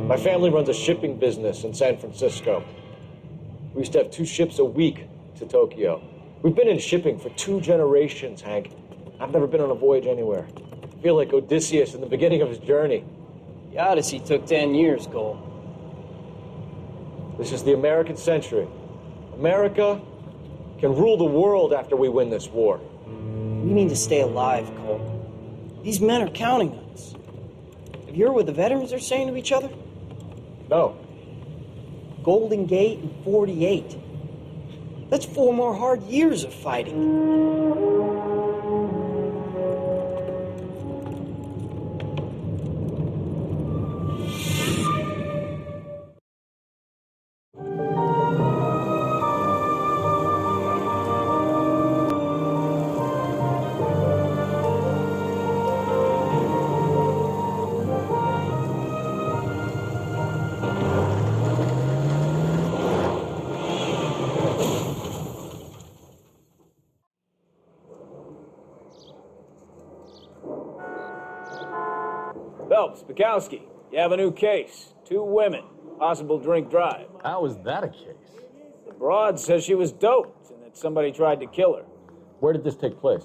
My family runs a shipping business in San Francisco. We used to have 2 ships a week to Tokyo. We've been in shipping for 2 generations, Hank. I've never been on a voyage anywhere. I feel like Odysseus in the beginning of his journey. The Odyssey took 10 years, Cole. This is the American century. America can rule the world after we win this war. We need to stay alive, Cole. These men are counting on us. Have you heard what the veterans are saying to each other? No. Golden Gate and 48. That's 4 more hard years of fighting. Phelps, Bukowski, you have a new case. 2 women, possible drink drive. How is that a case? The broad says she was doped and that somebody tried to kill her. Where did this take place?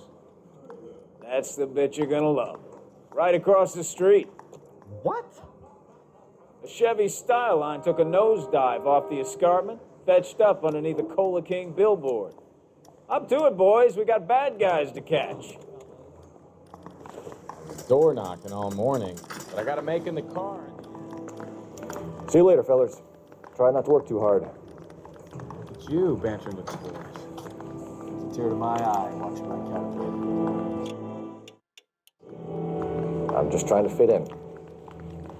That's the bit you're gonna love. Right across the street. What? A Chevy Styline took a nosedive off the escarpment, fetched up underneath a Cola King billboard. Up to it, boys. We got bad guys to catch. Door knocking all morning, but I gotta make in the car. See you later, fellas. Try not to work too hard. It's you bantering with the boys. It's a tear to my eye watching my calculator. I'm just trying to fit in.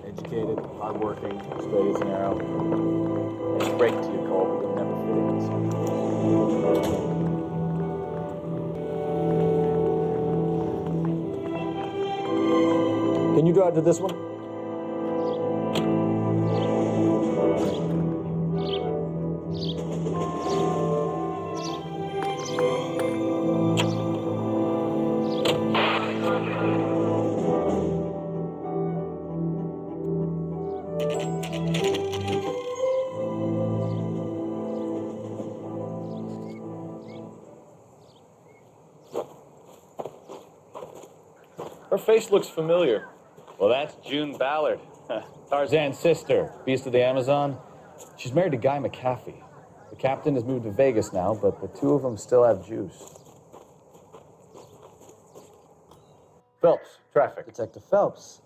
Educated, hardworking, straight as an arrow. It's break to you, Cole, but you'll never fit in. Can you drive to this one? Her face looks familiar. Well, that's June Ballard, Tarzan's sister, beast of the Amazon. She's married to Guy McAfee. The captain has moved to Vegas now, but the 2 of them still have juice. Phelps, traffic. Detective Phelps.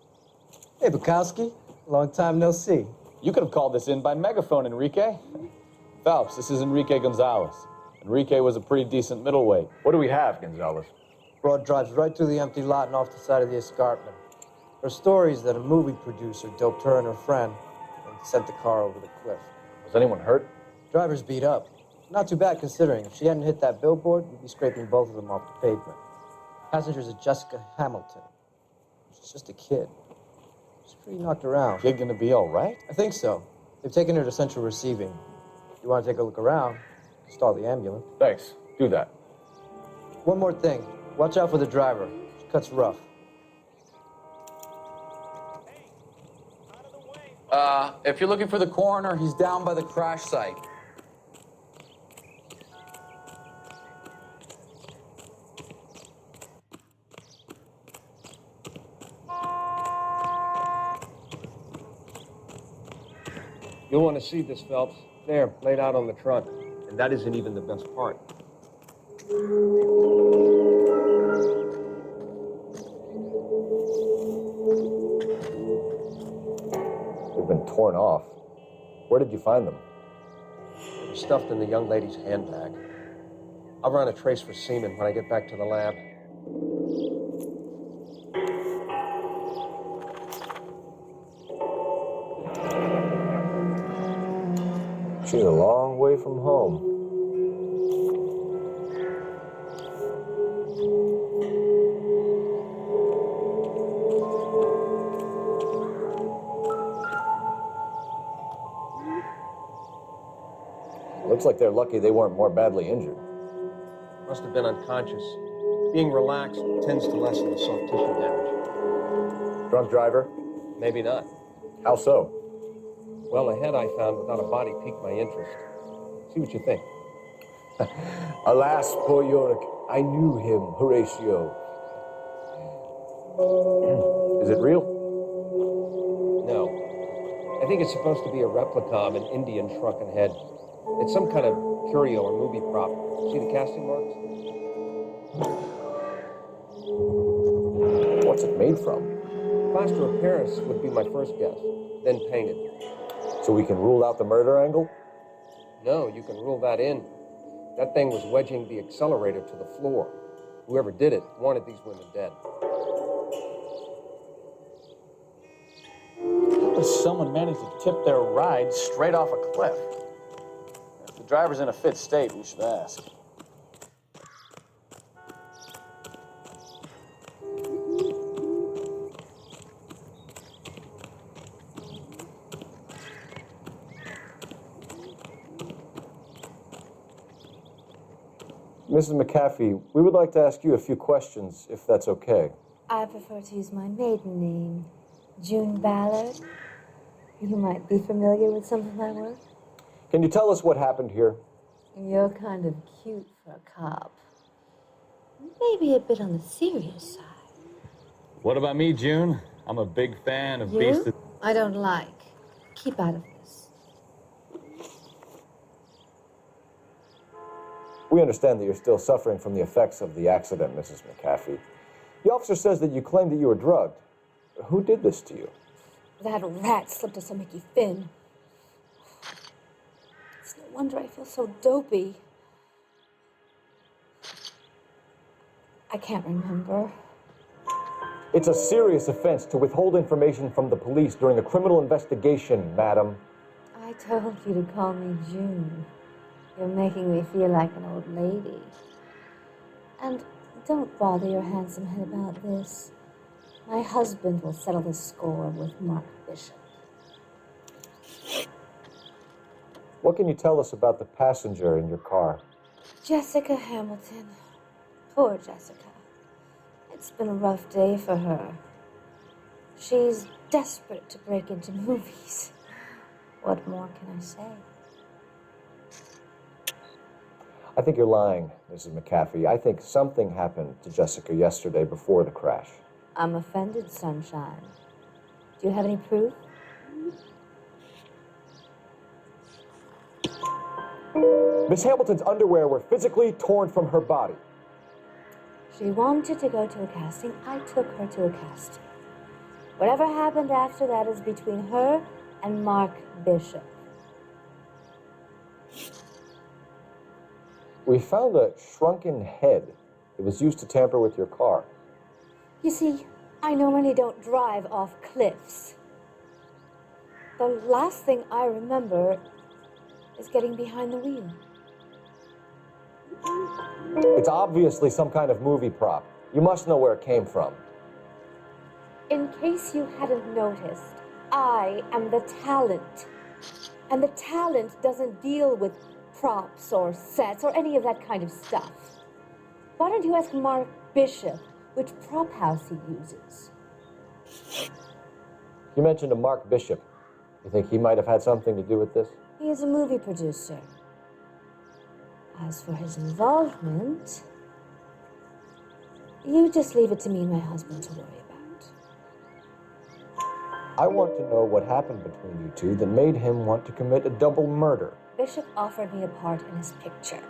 Hey, Bukowski. Long time no see. You could have called this in by megaphone, Enrique. Phelps, this is Enrique Gonzalez. Enrique was a pretty decent middleweight. What do we have, Gonzalez? Broad drives right through the empty lot and off the side of the escarpment. Her stories that a movie producer doped her and her friend and sent the car over the cliff. Was anyone hurt? Driver's beat up. Not too bad considering. If she hadn't hit that billboard, we'd be scraping both of them off the pavement. Passenger's a Jessica Hamilton. She's just a kid. She's pretty knocked around. Kid gonna be all right? I think so. They've taken her to central receiving. If you want to take a look around, stall the ambulance. Thanks. Do that. One more thing. Watch out for the driver. She cuts rough. If you're looking for the coroner, he's down by the crash site. You'll want to see this, Phelps. There, laid out on the trunk. And that isn't even the best part. They've been torn off. Where did you find them? They're stuffed in the young lady's handbag. I'll run a trace for semen when I get back to the lab. She's a long way from home. Looks like they're lucky they weren't more badly injured. Must have been unconscious. Being relaxed tends to lessen the soft tissue damage. Drunk driver? Maybe not. How so? Well, a head I found without a body piqued my interest. See what you think. Alas, poor Yorick, I knew him, Horatio. Is it real? No. I think it's supposed to be a replica of an Indian shrunken head. It's some kind of curio or movie prop. See the casting marks? What's it made from? Plaster of Paris would be my first guess, then painted. So we can rule out the murder angle? No, you can rule that in. That thing was wedging the accelerator to the floor. Whoever did it wanted these women dead. How does someone manage to tip their ride straight off a cliff? If the driver's in a fit state, we should ask. Mrs. McAfee, we would like to ask you a few questions, if that's okay. I prefer to use my maiden name, June Ballard. You might be familiar with some of my work. Can you tell us what happened here? You're kind of cute for a cop. Maybe a bit on the serious side. What about me, June? I'm a big fan of Beast You? of... I don't like. Keep out of this. We understand that you're still suffering from the effects of the accident, Mrs. McAfee. The officer says that you claimed that you were drugged. Who did this to you? That rat slipped us a Mickey Finn. It's no wonder I feel so dopey. I can't remember. It's a serious offense to withhold information from the police during a criminal investigation, madam. I told you to call me June. You're making me feel like an old lady. And don't bother your handsome head about this. My husband will settle the score with Mark Bishop. What can you tell us about the passenger in your car? Jessica Hamilton. Poor Jessica. It's been a rough day for her. She's desperate to break into movies. What more can I say? I think you're lying, Mrs. McAfee. I think something happened to Jessica yesterday before the crash. I'm offended, Sunshine. Do you have any proof? Miss Hamilton's underwear were physically torn from her body. She wanted to go to a casting. I took her to a casting. Whatever happened after that is between her and Mark Bishop. We found a shrunken head that was used to tamper with your car. You see, I normally don't drive off cliffs. The last thing I remember is getting behind the wheel. It's obviously some kind of movie prop. You must know where it came from. In case you hadn't noticed, I am the talent. And the talent doesn't deal with props or sets or any of that kind of stuff. Why don't you ask Mark Bishop which prop house he uses? You mentioned a Mark Bishop. You think he might have had something to do with this? He is a movie producer. As for his involvement, you just leave it to me and my husband to worry about. I want to know what happened between you two that made him want to commit a double murder. Bishop offered me a part in his picture.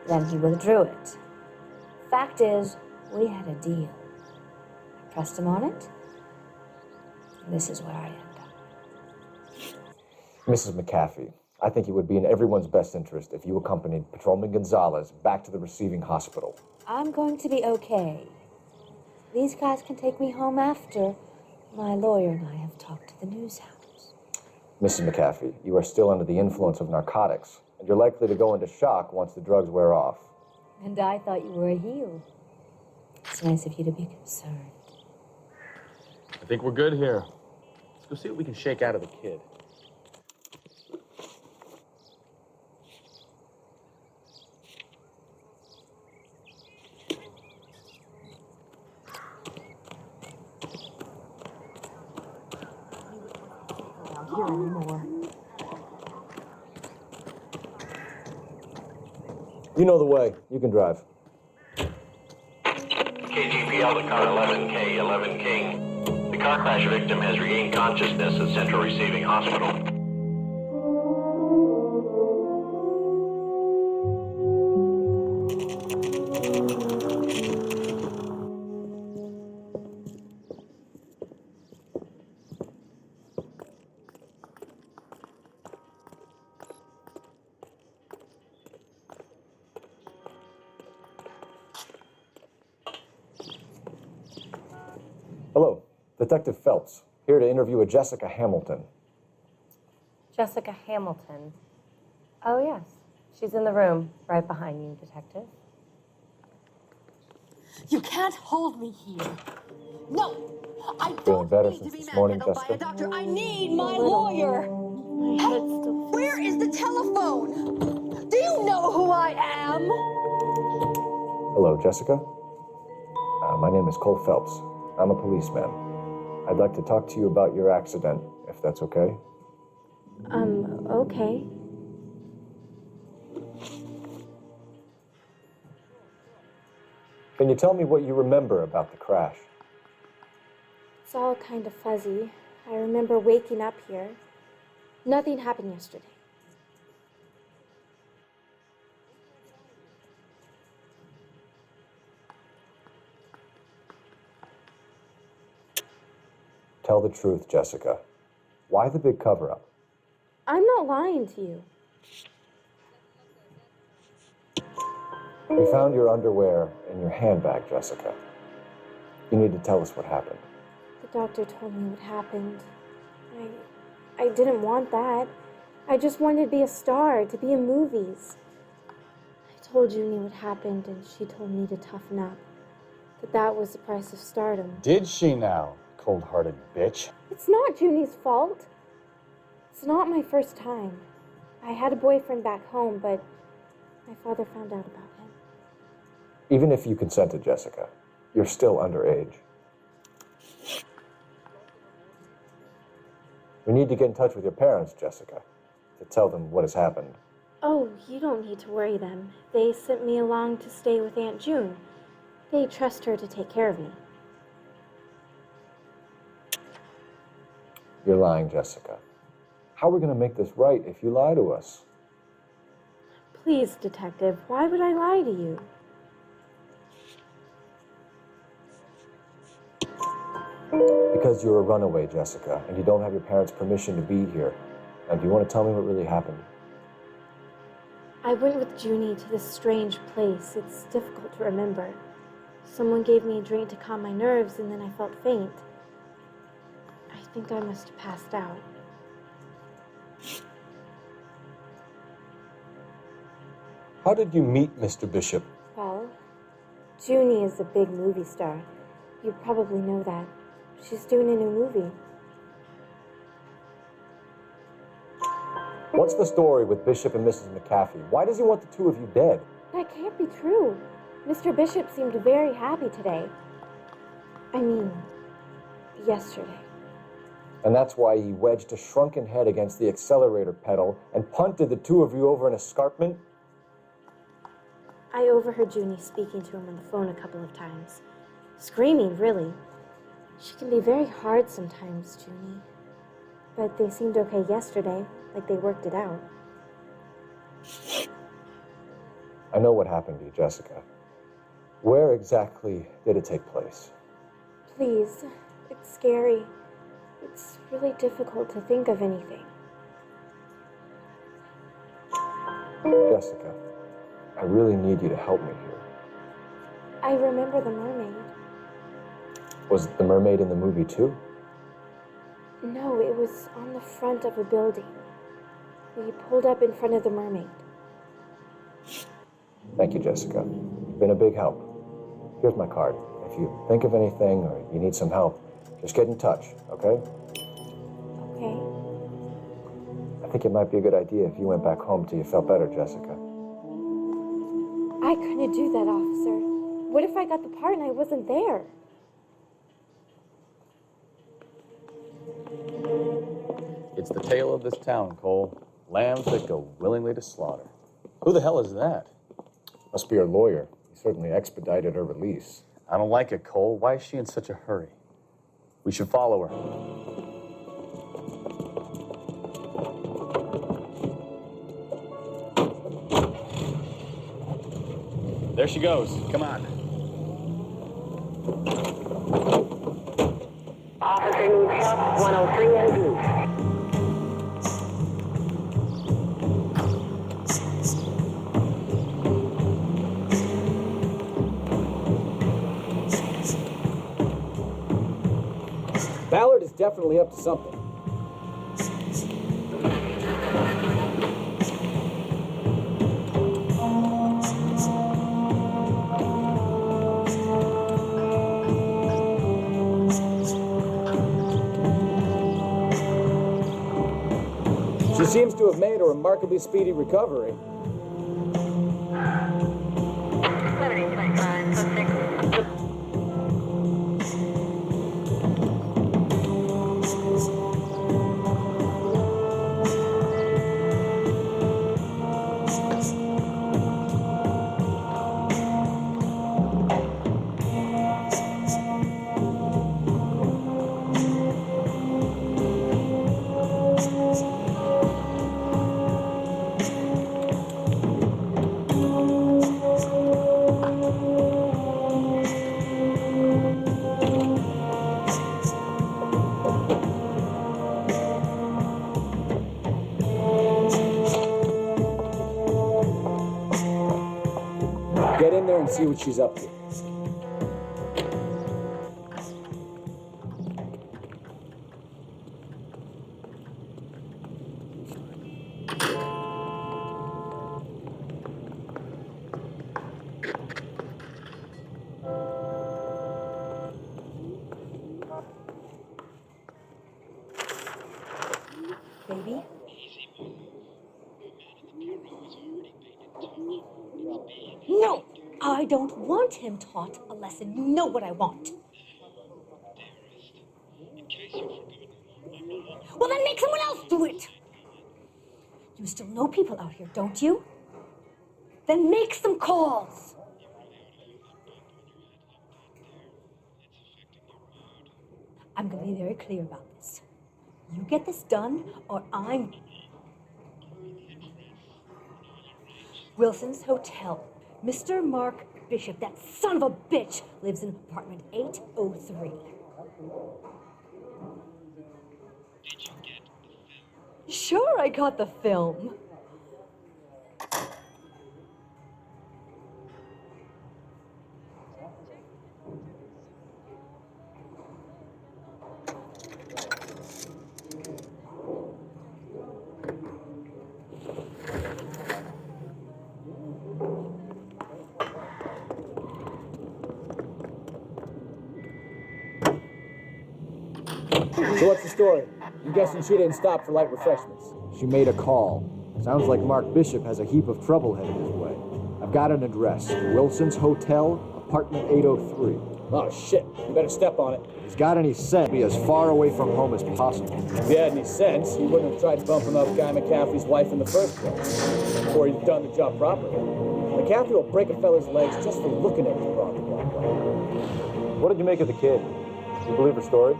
Then he withdrew it. Fact is, we had a deal. I pressed him on it. And this is where I end up. Mrs. McAfee, I think it would be in everyone's best interest if you accompanied Patrolman Gonzalez back to the receiving hospital. I'm going to be okay. These guys can take me home after. My lawyer and I have talked to the news house. Mrs. McAfee, you are still under the influence of narcotics, and you're likely to go into shock once the drugs wear off. And I thought you were a heel. It's nice of you to be concerned. I think we're good here. Let's go see what we can shake out of the kid. here anymore. You know the way. You can drive. KGPL to car 11K, 11 King. The car crash victim has regained consciousness at Central Receiving Hospital. Hello, Detective Phelps, here to interview a Jessica Hamilton. Jessica Hamilton. Oh, yes. She's in the room, right behind you, Detective. You can't hold me here. No, I Feeling don't better need to since be this morning, manhandled by a Jessica? doctor. I need my lawyer. Hey, where is the telephone? Do you know who I am? Hello, Jessica. My name is Cole Phelps. I'm a policeman. I'd like to talk to you about your accident, if that's okay. Okay. Can you tell me what you remember about the crash? It's all kind of fuzzy. I remember waking up here. Nothing happened yesterday. Tell the truth, Jessica. Why the big cover-up? I'm not lying to you. We found your underwear in your handbag, Jessica. You need to tell us what happened. The doctor told me what happened. I didn't want that. I just wanted to be a star, to be in movies. I told Junie what happened, and she told me to toughen up. That was the price of stardom. Did she now, cold-hearted bitch? It's not Junie's fault. It's not my first time. I had a boyfriend back home, but my father found out about him. Even if you consented, Jessica, you're still underage. We need to get in touch with your parents, Jessica, to tell them what has happened. Oh, you don't need to worry them. They sent me along to stay with Aunt June. They trust her to take care of me. You're lying, Jessica. How are we going to make this right if you lie to us? Please, Detective, why would I lie to you? Because you're a runaway, Jessica, and you don't have your parents' permission to be here. And do you want to tell me what really happened? I went with Junie to this strange place. It's difficult to remember. Someone gave me a drink to calm my nerves, and then I felt faint. I think I must have passed out. How did you meet Mr. Bishop? Well, Junie is a big movie star. You probably know that. She's doing a new movie. What's the story with Bishop and Mrs. McAfee? Why does he want the two of you dead? That can't be true. Mr. Bishop seemed very happy today. I mean, yesterday. And that's why he wedged a shrunken head against the accelerator pedal and punted the two of you over an escarpment? I overheard Junie speaking to him on the phone a couple of times. Screaming, really. She can be very hard sometimes, Junie. But they seemed okay yesterday, like they worked it out. I know what happened to you, Jessica. Where exactly did it take place? Please, it's scary. It's really difficult to think of anything. Jessica, I really need you to help me here. I remember the mermaid. Was the mermaid in the movie too? No, it was on the front of a building. We pulled up in front of the mermaid. Thank you, Jessica. You've been a big help. Here's my card. If you think of anything or you need some help, just get in touch, okay? Okay. I think it might be a good idea if you went back home till you felt better, Jessica. I couldn't do that, officer. What if I got the part and I wasn't there? It's the tale of this town, Cole. Lambs that go willingly to slaughter. Who the hell is that? Must be her lawyer. He certainly expedited her release. I don't like it, Cole. Why is she in such a hurry? We should follow her. There she goes. Come on. Officer needs help, 103 AD. Ballard is definitely up to something. She seems to have made a remarkably speedy recovery. Get in there and see what she's up to. Baby? No! I don't want him taught a lesson. You know what I want. Well, then make someone else do it! You still know people out here, don't you? Then make some calls! I'm gonna be very clear about this. You get this done, or I'm... Wilson's Hotel. Mr. Mark Bishop, that son of a bitch, lives in apartment 803. Sure, I got the film. So what's the story? I'm guessing she didn't stop for light refreshments. She made a call. Sounds like Mark Bishop has a heap of trouble headed his way. I've got an address. Wilson's Hotel, apartment 803. Oh, shit. You better step on it. If he's got any sense, be as far away from home as possible. If he had any sense, he wouldn't have tried bumping up Guy McCaffrey's wife in the first place. Before he'd done the job properly. McCaffrey will break a fella's legs just for looking at his broad way. What did you make of the kid? You believe her story?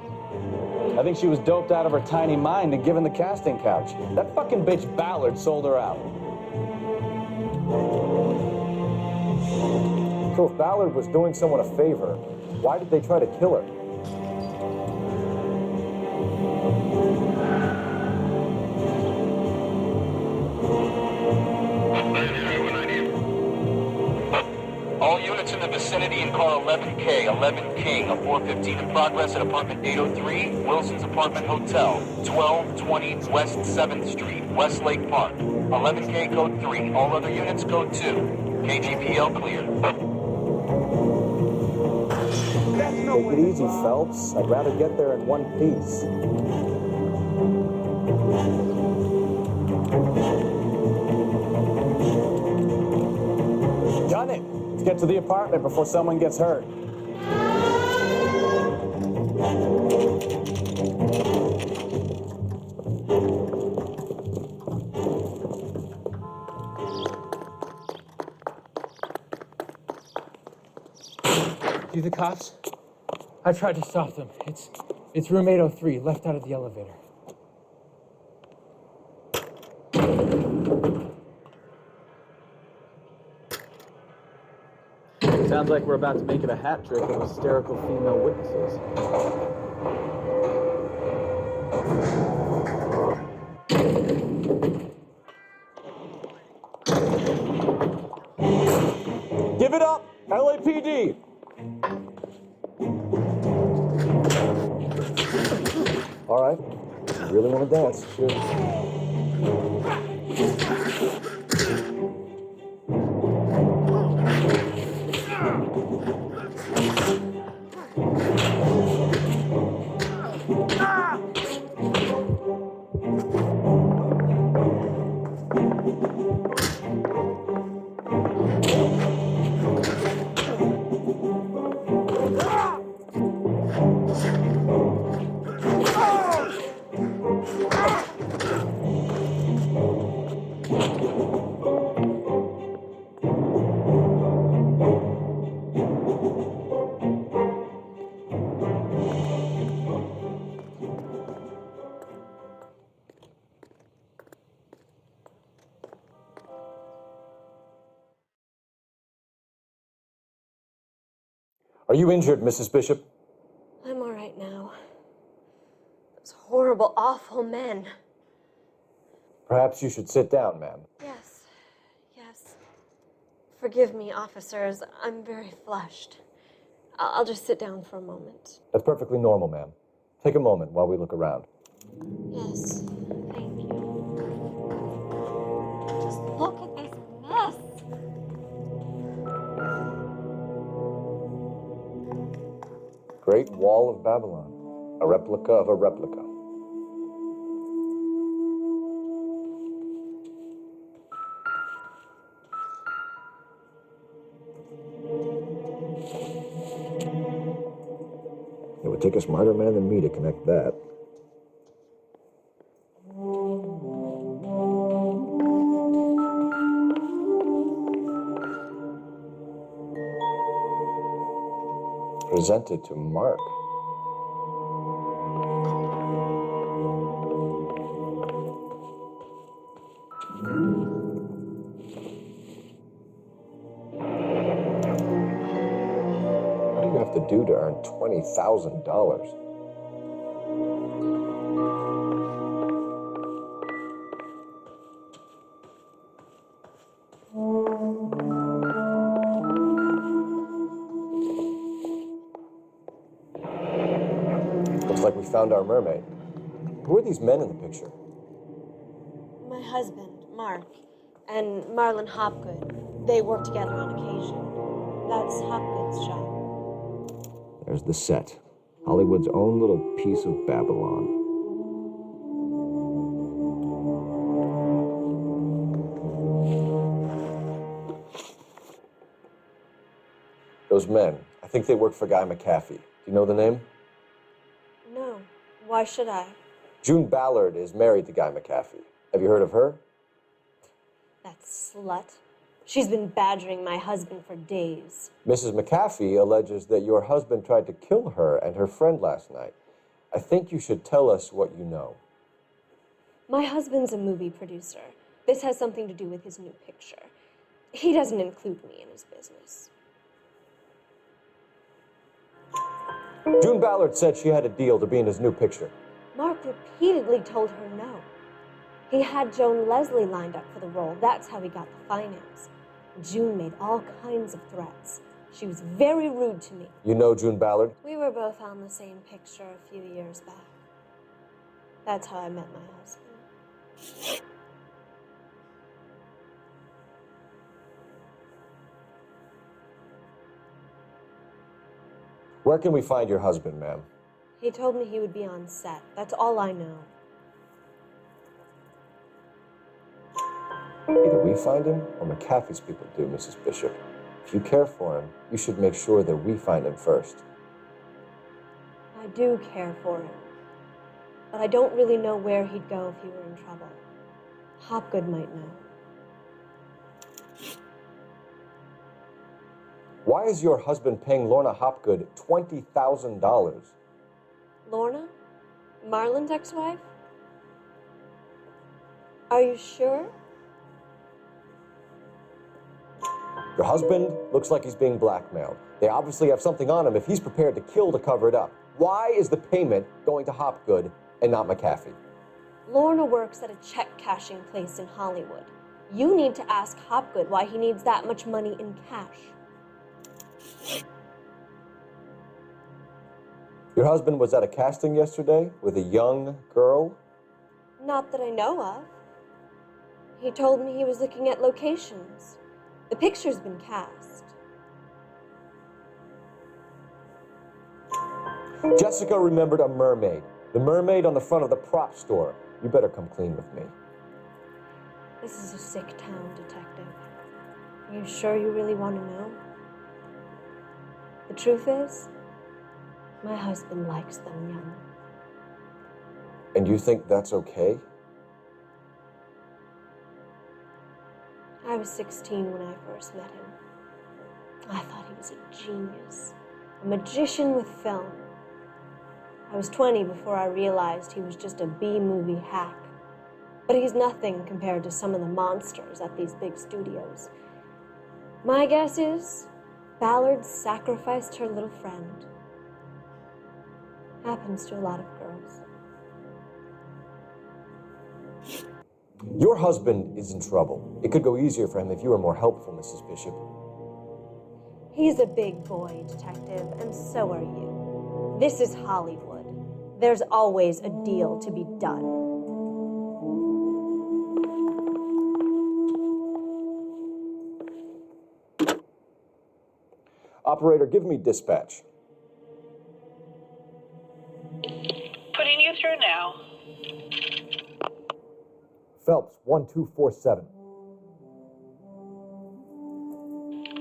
I think she was doped out of her tiny mind and given the casting couch. That fucking bitch Ballard sold her out. So if Ballard was doing someone a favor, why did they try to kill her? All units in the vicinity in car 11K, 11 King, a 415 in progress at apartment 803, Wilson's Apartment Hotel, 1220 West 7th Street, Westlake Park. 11K code 3, all other units code 2. KGPL clear. Take it easy, Phelps. I'd rather get there in one piece. Gun it! Let's get to the apartment before someone gets hurt. the cops? I tried to stop them. It's room 803, left out of the elevator. Sounds like we're about to make it a hat trick of hysterical female witnesses. Give it up, LAPD! All right, you really want to dance? Sure. Are you injured, Mrs. Bishop? I'm all right now. Those horrible, awful men. Perhaps you should sit down, ma'am. Yes. Forgive me, officers. I'm very flushed. I'll just sit down for a moment. That's perfectly normal, ma'am. Take a moment while we look around. Yes, thank you. Just look at this mess. Great Wall of Babylon, a replica of a replica. It would take a smarter man than me to connect that. Presented to Mark. What do you have to do to earn $20,000? Looks like we found our mermaid. Who are these men in the picture? My husband, Mark, and Marlon Hopgood. They work together on occasion. That's Hopgood's job. There's the set. Hollywood's own little piece of Babylon. Those men, I think they work for Guy McAfee. Do you know the name? No. Why should I? June Ballard is married to Guy McAfee. Have you heard of her? That slut. She's been badgering my husband for days. Mrs. McAfee alleges that your husband tried to kill her and her friend last night. I think you should tell us what you know. My husband's a movie producer. This has something to do with his new picture. He doesn't include me in his business. June Ballard said she had a deal to be in his new picture. Mark repeatedly told her no. He had Joan Leslie lined up for the role. That's how he got the finance. June made all kinds of threats. She was very rude to me. You know June Ballard? We were both on the same picture a few years back. That's how I met my husband. Where can we find your husband, ma'am? He told me he would be on set. That's all I know. Either we find him or McAfee's people do, Mrs. Bishop. If you care for him, you should make sure that we find him first. I do care for him. But I don't really know where he'd go if he were in trouble. Hopgood might know. Why is your husband paying Lorna Hopgood $20,000? Lorna? Marlon's ex-wife? Are you sure? Your husband looks like he's being blackmailed. They obviously have something on him if he's prepared to kill to cover it up. Why is the payment going to Hopgood and not McAfee? Lorna works at a check-cashing place in Hollywood. You need to ask Hopgood why he needs that much money in cash. Your husband was at a casting yesterday with a young girl? Not that I know of. He told me he was looking at locations. The picture's been cast. Jessica remembered a mermaid. The mermaid on the front of the prop store. You better come clean with me. This is a sick town, Detective. Are you sure you really want to know? The truth is, my husband likes them young. And you think that's okay? I was 16 when I first met him. I thought he was a genius, a magician with film. I was 20 before I realized he was just a B-movie hack. But he's nothing compared to some of the monsters at these big studios. My guess is Ballard sacrificed her little friend. Happens to a lot of girls. Your husband is in trouble. It could go easier for him if you were more helpful, Mrs. Bishop. He's a big boy, Detective, and so are you. This is Hollywood. There's always a deal to be done. Operator, give me dispatch. Putting you through now. Phelps, 1247.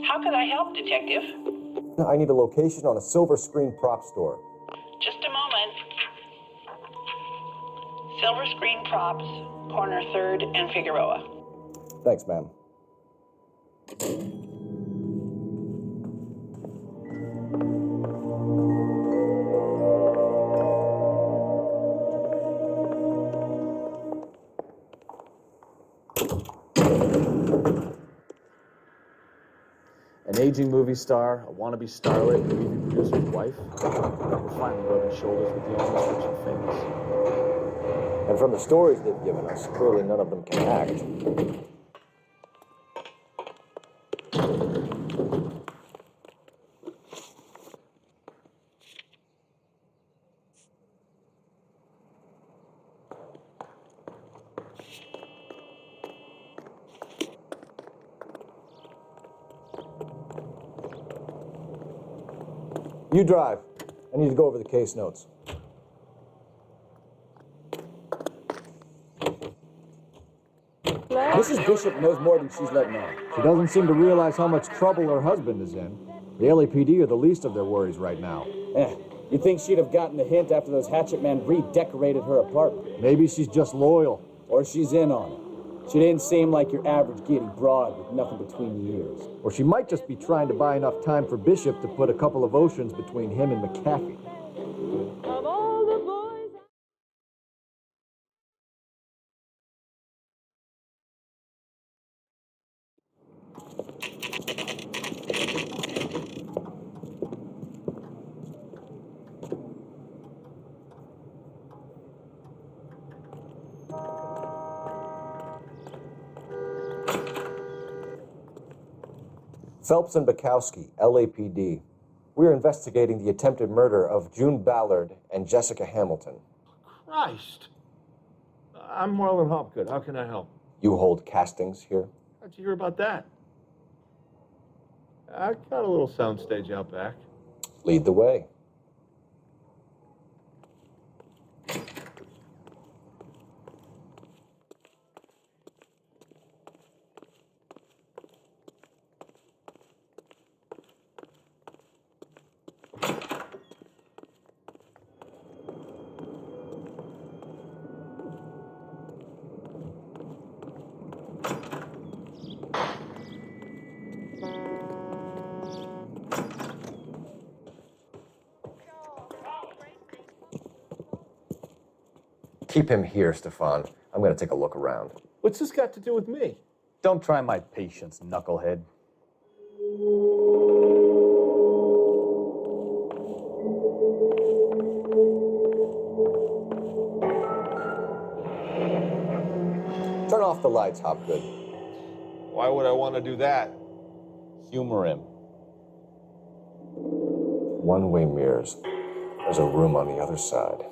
How can I help, Detective? I need a location on a silver screen prop store. Just a moment. Silver Screen Props, corner 3rd and Figueroa. Thanks, ma'am. An aging movie star, a wannabe starlet, a movie producer's wife. We're finally rubbing shoulders with the owners, rich and famous. And from the stories they've given us, clearly none of them can act. You drive. I need to go over the case notes. Mrs. Bishop knows more than she's letting on. She doesn't seem to realize how much trouble her husband is in. The LAPD are the least of their worries right now. You'd think she'd have gotten the hint after those hatchet men redecorated her apartment. Maybe she's just loyal. Or she's in on it. She didn't seem like your average giddy broad with nothing between the ears. Or she might just be trying to buy enough time for Bishop to put a couple of oceans between him and McAfee. Phelps and Bukowski, LAPD. We're investigating the attempted murder of June Ballard and Jessica Hamilton. Christ. I'm Marlon Hopgood. How can I help? You hold castings here? How'd you hear about that? I got a little soundstage out back. Lead the way. Keep him here, Stefan. I'm gonna take a look around. What's this got to do with me? Don't try my patience, knucklehead. Turn off the lights, Hopgood. Why would I want to do that? Humor him. One-way mirrors. There's a room on the other side.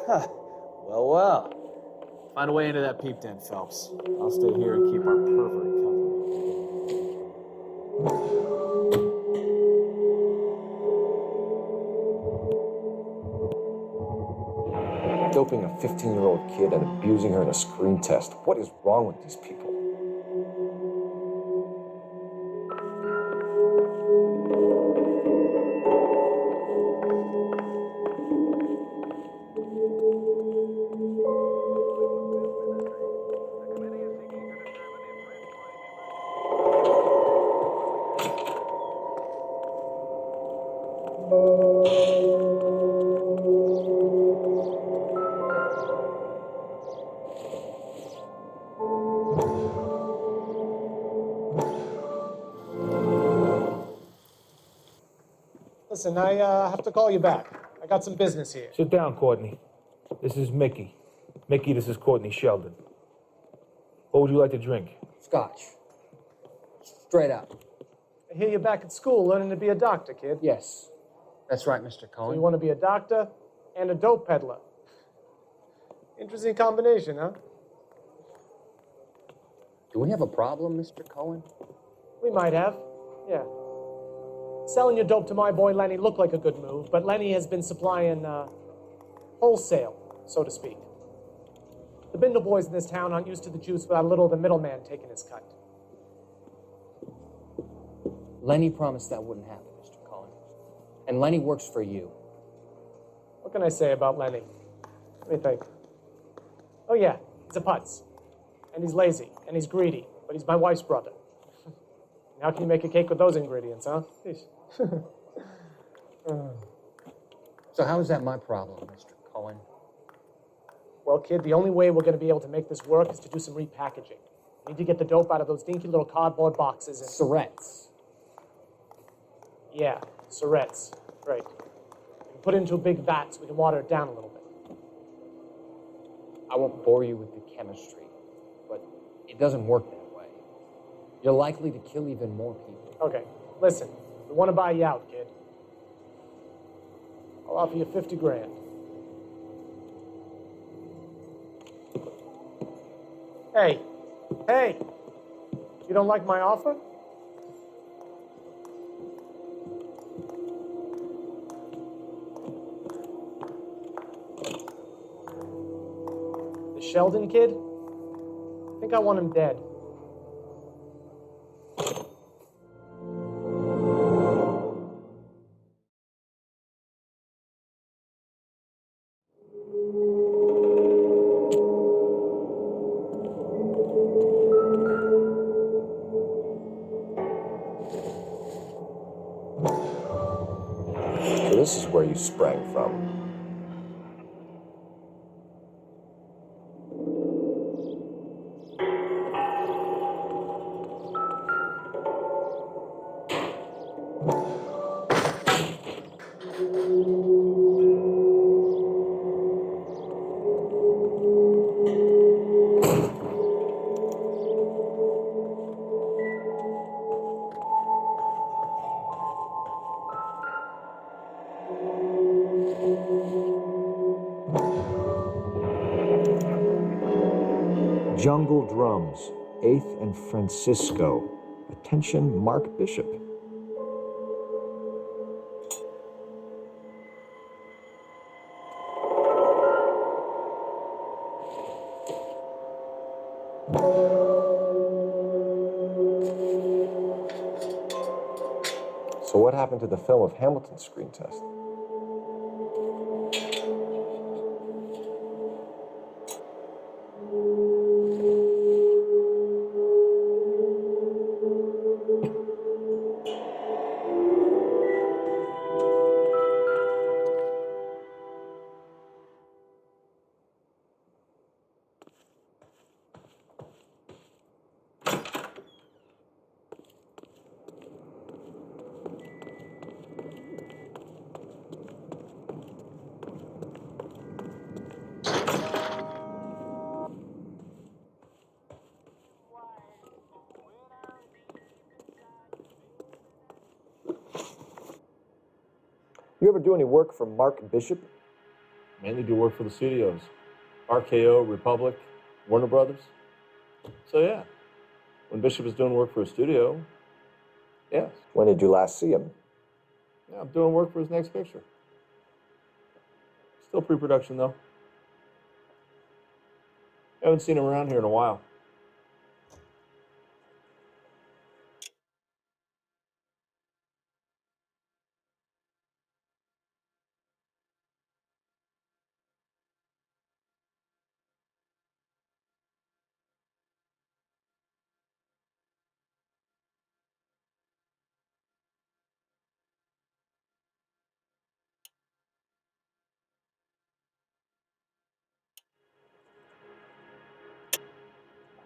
Well, well. Find a way into that peep den, Phelps. I'll stay here and keep our pervert Doping a 15-year-old kid and abusing her in a screen test. What is wrong with these people? Listen, I have to call you back. I got some business here. Sit down, Courtney. This is Mickey. Mickey, this is Courtney Sheldon. What would you like to drink? Scotch. Straight up. I hear you're back at school learning to be a doctor, kid. Yes. That's right, Mr. So Cohen. you want to be a doctor and a dope peddler. Interesting combination, huh? Do we have a problem, Mr. Cohen? We might have, yeah. Selling your dope to my boy Lenny looked like a good move, but Lenny has been supplying wholesale, so to speak. The Bindle boys in this town aren't used to the juice without a little of the middleman taking his cut. Lenny promised that wouldn't happen, Mr. Cohen. And Lenny works for you. What can I say about Lenny? Let me think. Oh yeah, he's a putz. And he's lazy, and he's greedy, but he's my wife's brother. How can you make a cake with those ingredients, huh? So how is that my problem, Mr. Cohen? Well, kid, the only way we're going to be able to make this work is to do some repackaging. We need to get the dope out of those dinky little cardboard boxes and... Surrettes. Yeah, Surrettes. Right. And put it into a big vat so we can water it down a little bit. I won't bore you with the chemistry, but it doesn't work that way. You're likely to kill even more people. Okay, listen. We want to buy you out, kid. I'll offer you 50 grand. Hey, hey, you don't like my offer? The Sheldon kid? I think I want him dead. So this is where you sprang from. Jungle Drums, 8th and Francisco. Attention, Mark Bishop. So what happened to the film of Hamilton's screen test? You ever do any work for Mark Bishop? Mainly do work for the studios. RKO, Republic, Warner Brothers. So yeah, when Bishop is doing work for a studio, yes. When did you last see him? Yeah, I'm doing work for his next picture. Still pre-production though. Haven't seen him around here in a while.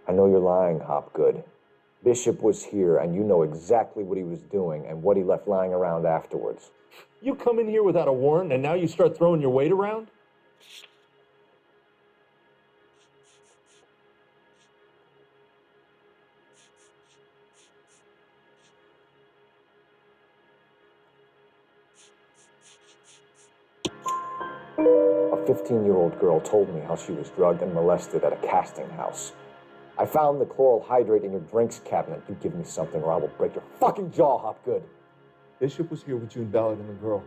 I know you're lying, Hopgood. Bishop was here, and you know exactly what he was doing and what he left lying around afterwards. You come in here without a warrant, and now you start throwing your weight around? A 15-year-old girl told me how she was drugged and molested at a casting house. I found the chloral hydrate in your drinks cabinet. You give me something or I will break your fucking jaw, Hopgood. Bishop was here with June Ballard and the girl.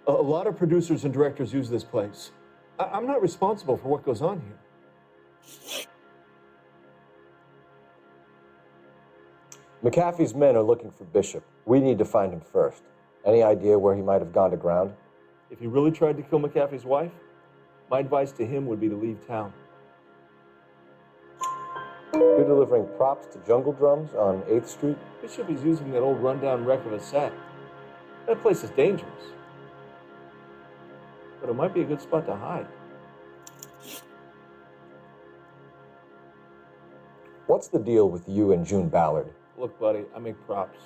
A lot of producers and directors use this place. I'm not responsible for what goes on here. McAfee's men are looking for Bishop. We need to find him first. Any idea where he might have gone to ground? If he really tried to kill McAfee's wife, my advice to him would be to leave town. You're delivering props to Jungle Drums on 8th Street? Bishop is using that old rundown wreck of a set. That place is dangerous. But it might be a good spot to hide. What's the deal with you and June Ballard? Look, buddy, I make props.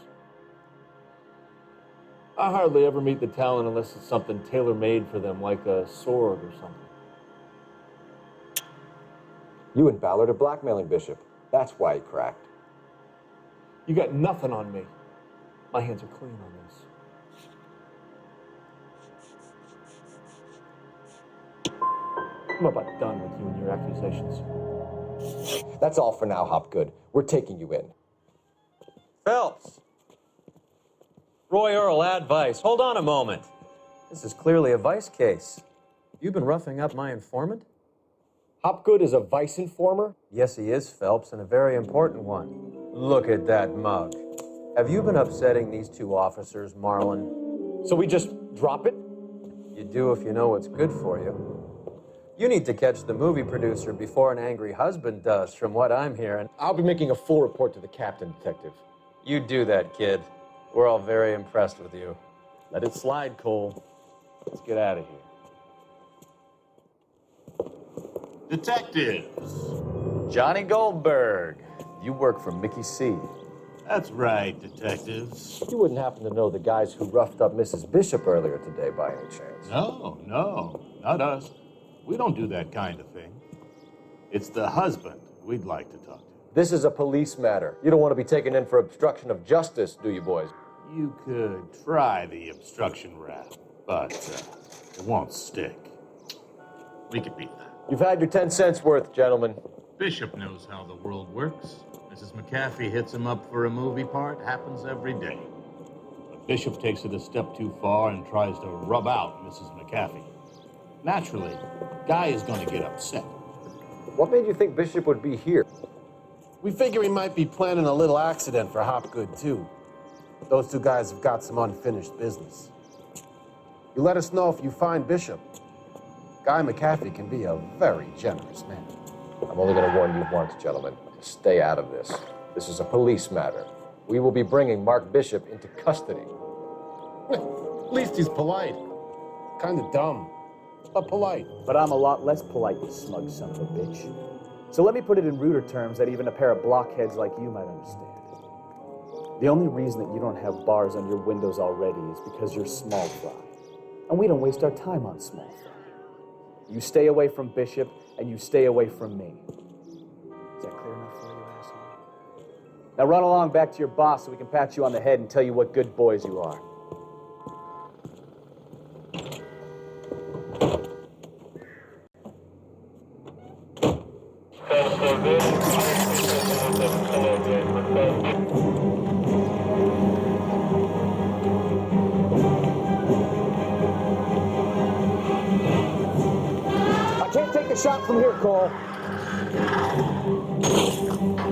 I hardly ever meet the talent unless it's something tailor-made for them, like a sword or something. You and Ballard are blackmailing Bishop. That's why he cracked. You got nothing on me. My hands are clean on this. I'm about done with you and your accusations. That's all for now, Hopgood. We're taking you in. Phelps! Roy Earl, advice. Hold on a moment. This is clearly a vice case. You've been roughing up my informant? Hopgood is a vice informer? Yes, he is, Phelps, and a very important one. Look at that mug. Have you been upsetting these two officers, Marlin? So we just drop it? You do if you know what's good for you. You need to catch the movie producer before an angry husband does, from what I'm hearing. I'll be making a full report to the captain, Detective. You do that, kid. We're all very impressed with you. Let it slide, Cole. Let's get out of here. Detectives. Johnny Goldberg. You work for Mickey C. That's right, detectives. You wouldn't happen to know the guys who roughed up Mrs. Bishop earlier today by any chance? No, not us. We don't do that kind of thing. It's the husband we'd like to talk to. This is a police matter. You don't want to be taken in for obstruction of justice, do you, boys? You could try the obstruction rap, but it won't stick. We could beat that. You've had your 10 cents worth, gentlemen. Bishop knows how the world works. Mrs. McAfee hits him up for a movie part. Happens every day. But Bishop takes it a step too far and tries to rub out Mrs. McAfee. Naturally, Guy is going to get upset. What made you think Bishop would be here? We figure he might be planning a little accident for Hopgood, too. Those two guys have got some unfinished business. You let us know if you find Bishop. Guy McAfee can be a very generous man. I'm only going to warn you once, gentlemen. Stay out of this. This is a police matter. We will be bringing Mark Bishop into custody. At least he's polite. Kind of dumb, but polite. But I'm a lot less polite, you smug son of a bitch. So let me put it in ruder terms that even a pair of blockheads like you might understand. The only reason that you don't have bars on your windows already is because you're small fry. And we don't waste our time on small fry. You stay away from Bishop, and you stay away from me. Is that clear enough for you, asshole? Now run along back to your boss so we can pat you on the head and tell you what good boys you are. I can't take a shot from here, Cole.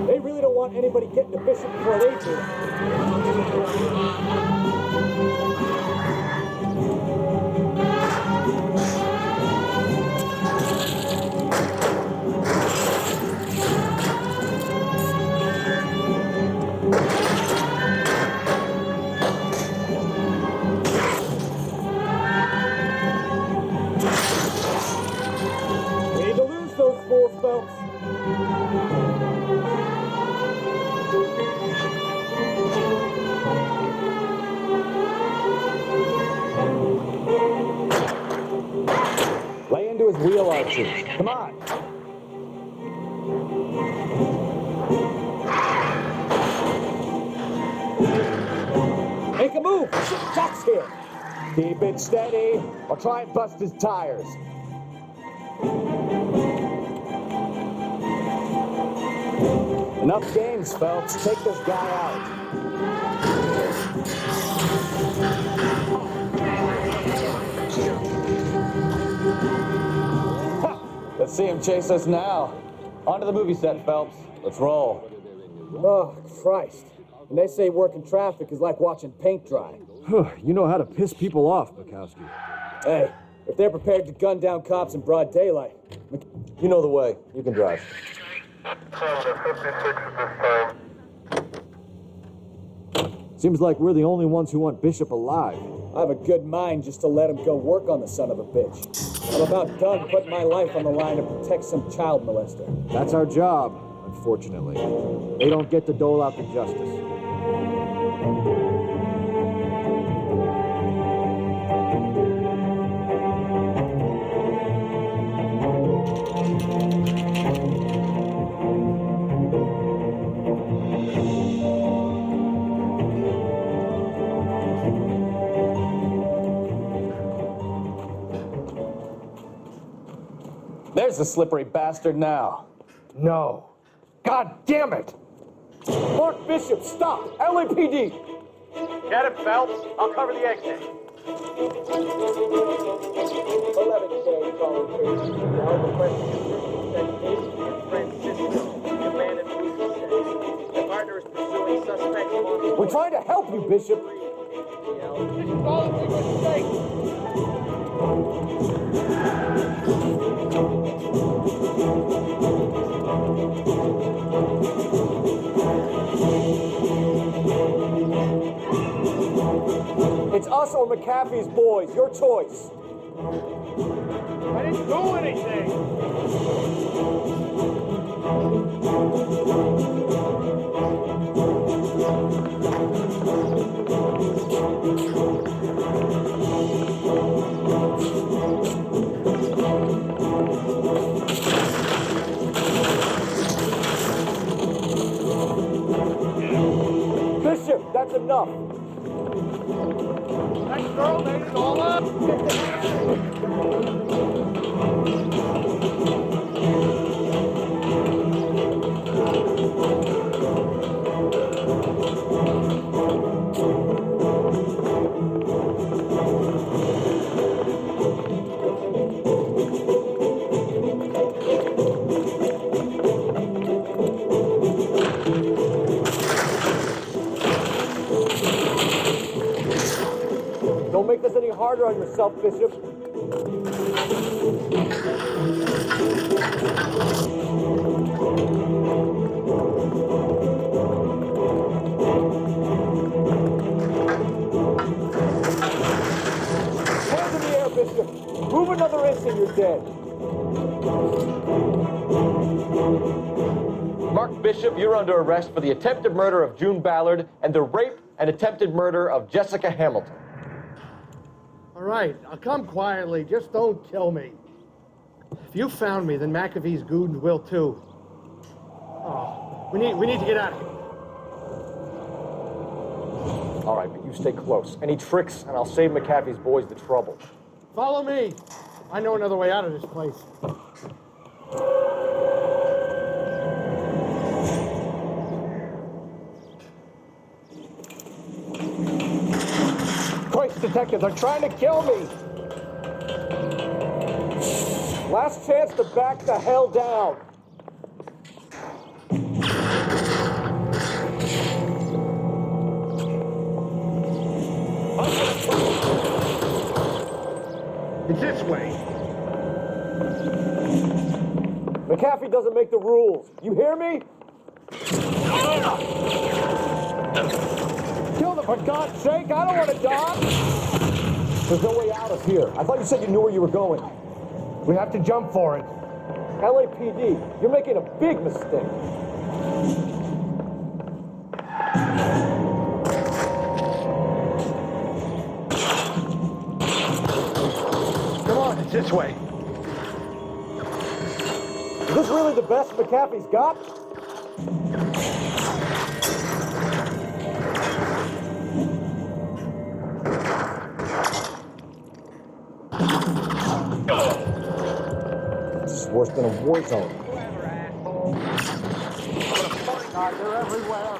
They really don't want anybody getting to Bishop before they do. We need to lose those fools, Phelps. Lay into his wheel arches. Come on. Make a move! Jack's here! Keep it steady, or try and bust his tires. Enough games, Phelps. Take this guy out. Let's see him chase us now. On to the movie set, Phelps. Let's roll. Oh, Christ. And they say working traffic is like watching paint dry. You know how to piss people off, Bukowski. Hey, if they're prepared to gun down cops in broad daylight. You know the way. You can drive. Seems like we're the only ones who want Bishop alive. I have a good mind just to let him go work on the son of a bitch. I'm about done putting my life on the line to protect some child molester. That's our job, unfortunately. They don't get to dole out the justice. There's the slippery bastard now. No. God damn it! Mark Bishop, stop! LAPD! Get him, Phelps. I'll cover the exit. 11K, calling Casey. Now requesting assistance at Casey and Francisco. Command and police says. The partner is pursuing suspects on... We're trying to help you, Bishop. It's us or McAfee's boys. Your choice. I didn't do anything. Bishop, that's enough. That girl made it all up. Don't make this any harder on yourself, Bishop. Hands in the air, Bishop. Move another inch and you're dead. Mark Bishop, you're under arrest for the attempted murder of June Ballard and the rape and attempted murder of Jessica Hamilton. All right, I'll come quietly. Just don't kill me. If you found me, then McAfee's goons will too. Oh, we need to get out of here. All right, but you stay close. Any tricks, and I'll save McAfee's boys the trouble. Follow me. I know another way out of this place. Detective, they're trying to kill me. Last chance to back the hell down. It's this way. McAfee doesn't make the rules. You hear me? Kill them, for God's sake. I don't want to die. There's no way out of here. I thought you said you knew where you were going. We have to jump for it. LAPD, you're making a big mistake. Come on, it's this way. Is this really the best McAfee's got? This is worse than a war zone. They're everywhere.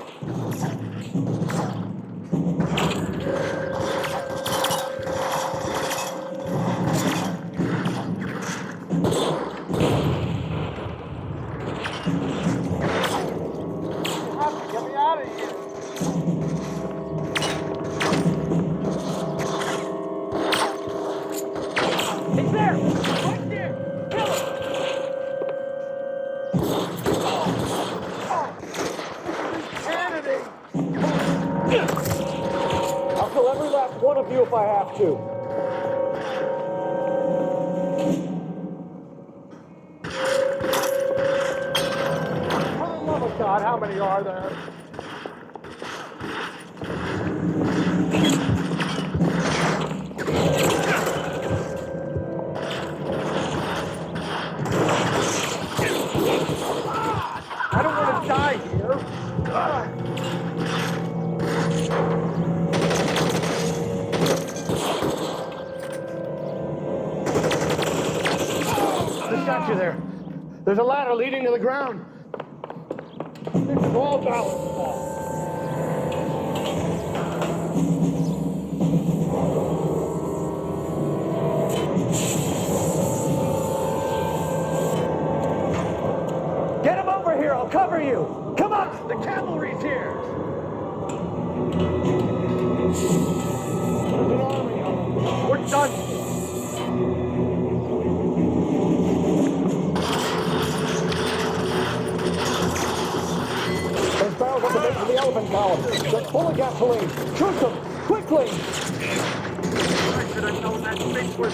Get me out of here. He's there! Right there! Kill him! I'll kill every last one of you if I have to. For the love of God, how many are there? I don't want to die here. They got you there. There's a ladder leading to the ground. This is all Ballard's fault. Get him over here. I'll cover you. Come on. The cavalry's here. There's an army of them. We're done. There's barrels at the base of the elephant column. They're full of gasoline. Shoot them! Quickly! I should have known that thing was...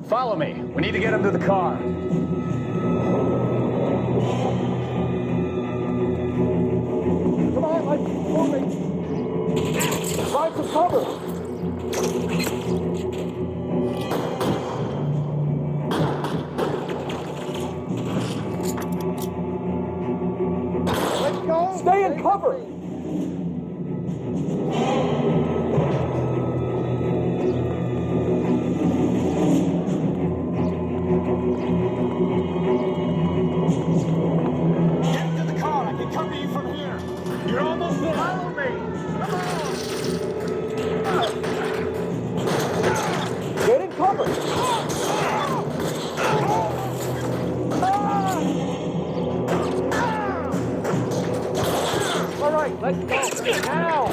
Follow me. We need to get him to the car. Come on, let's move it. Find some cover. Let's go. Stay in cover. Get to the car. I can cover you from here. You're almost there. Follow me. Come on. Get in cover. All right, let's go. Now.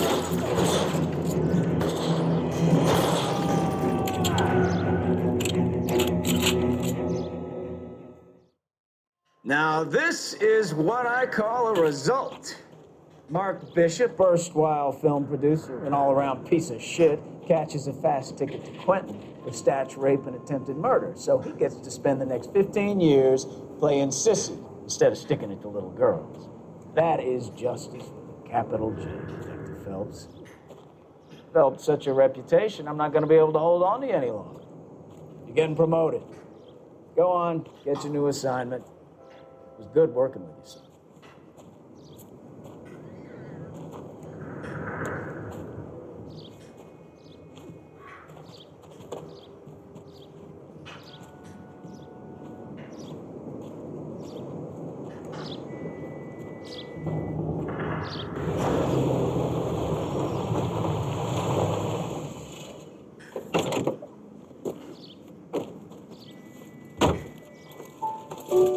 Now, this is what I call a result. Mark Bishop, erstwhile film producer, an all-around piece of shit, catches a fast ticket to Quentin with Statch rape and attempted murder. So he gets to spend the next 15 years playing sissy instead of sticking it to little girls. That is justice with a capital J, Detective Phelps. Developed such a reputation, I'm not going to be able to hold on to you any longer. You're getting promoted. Go on, get your new assignment. It was good working with you, son.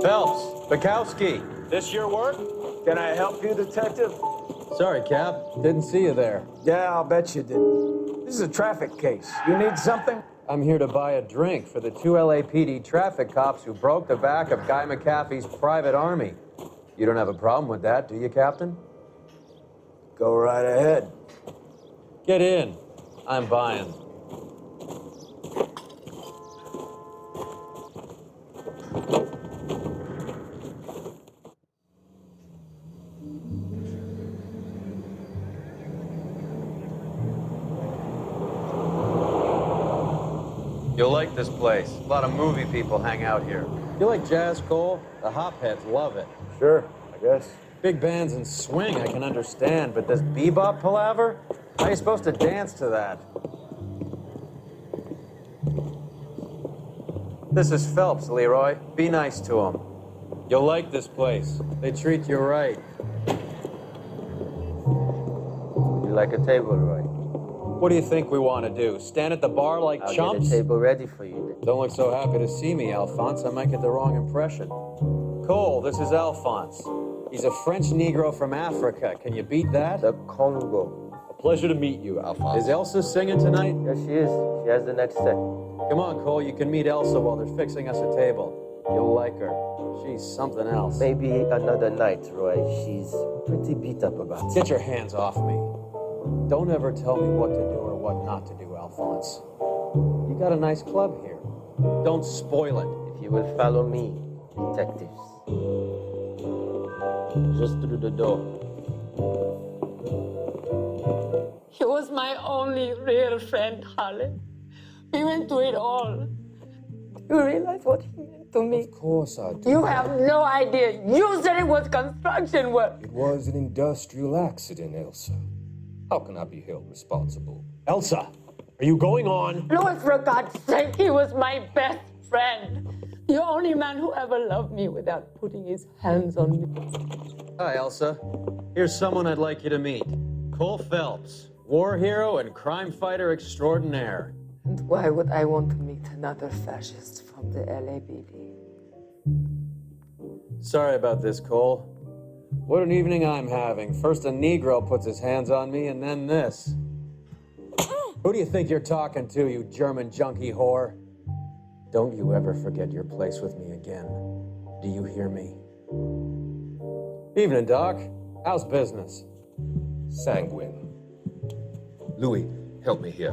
Phelps, Bukowski, this your work? Can I help you, detective? Sorry, Cap. Didn't see you there. Yeah, I'll bet you didn't. This is a traffic case. You need something? I'm here to buy a drink for the two LAPD traffic cops who broke the back of Guy McAfee's private army. You don't have a problem with that, do you, Captain? Go right ahead. Get in. I'm buying. You'll like this place. A lot of movie people hang out here. You like jazz, Cole? The hopheads love it. Sure, I guess. Big bands and swing I can understand, but this bebop palaver? How are you supposed to dance to that? This is Phelps, Leroy. Be nice to him. You'll like this place. They treat you right. Would you like a table, Roy? What do you think we want to do? Stand at the bar like I'll chumps? get a table ready for you then. Don't look so happy to see me, Alphonse. I might get the wrong impression. Cole, this is Alphonse. He's a French Negro from Africa. Can you beat that? The Congo. A pleasure to meet you, Alphonse. Is Elsa singing tonight? Yes, she is. She has the next set. Come on, Cole. You can meet Elsa while they're fixing us a table. You'll like her. She's something else. Maybe another night, Roy. She's pretty beat up about it. Get your hands off me. Don't ever tell me what to do or what not to do, Alphonse. You got a nice club here. Don't spoil it. If you will follow me, detectives. Just through the door. He was my only real friend, Harley. We went through it all. Do you realize what he meant to me? Of course I do. You have no idea. You said it was construction work. It was an industrial accident, Elsa. How can I be held responsible? Elsa, are you going on? Louis, for God's sake, he was my best friend. The only man who ever loved me without putting his hands on me. Hi, Elsa. Here's someone I'd like you to meet. Cole Phelps, war hero and crime fighter extraordinaire. And why would I want to meet another fascist from the LAPD? Sorry about this, Cole. What an evening I'm having. First a Negro puts his hands on me, and then this. Who do you think you're talking to, you German junkie whore? Don't you ever forget your place with me again. Do you hear me? Evening, Doc. How's business? Sanguine. Louis, help me here.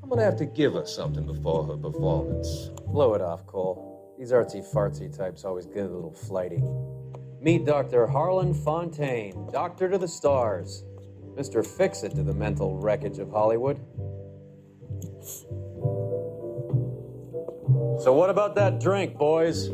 I'm gonna have to give her something before her performance. Blow it off, Cole. These artsy-fartsy types always get a little flighty. Meet Dr. Harlan Fontaine, doctor to the stars. Mr. Fix-It to the mental wreckage of Hollywood. So what about that drink, boys?